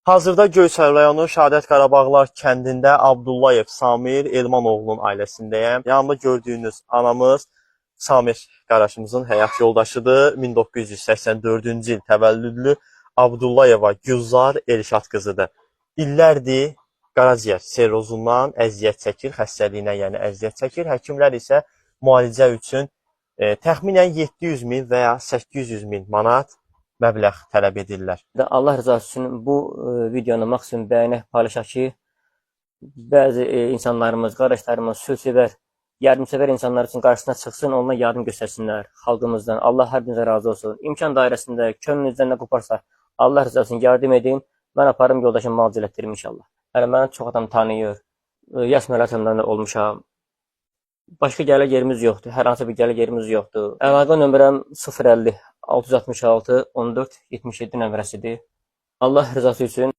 Hazırda Göyçay rayonu Şəhadət Qarabağlar kəndində Abdullayev Samir Elmanoğlu'nun ailəsindəyəm. Yanımda gördüyünüz anamız Samir qardaşımızın həyat yoldaşıdır. 1984-cü il təvəllüdlü Abdullayeva Gülzar Elşad qızıdır. İllərdir qaraciyər serozundan əziyyət çəkir, xəstəliyinə yəni əziyyət çəkir. Həkimlər isə müalicə üçün təxminən 700 min və ya 800 min manat məbləğ tələb edirlər. Allah rızası üçün bu videonu maksimum bəyənək paylaşaq ki, bəzi insanlarımız, qardaşlarımız, sülhsevər, yardımsevər insanlar üçün qarşısına çıxsın, onlara yardım göstərsinlər xalqımızdan. Allah hər birinizə razı olsun. İmkan dairəsində könlünüzdən nə qoparsa, Allah rızası üçün yardım edin. Mən aparım yoldaşım müalicə elətdirim inşallah. Yəni məni çox adam tanıyır. Yaş mərhələmdən də olmuşam. Başqa gəlir yerimiz yoxdur. Hər hansı bir gəlir yerimiz yoxdur. Əlaqə nömrəm 050 666 14 77 nömrəsidir. Allah rızası üçün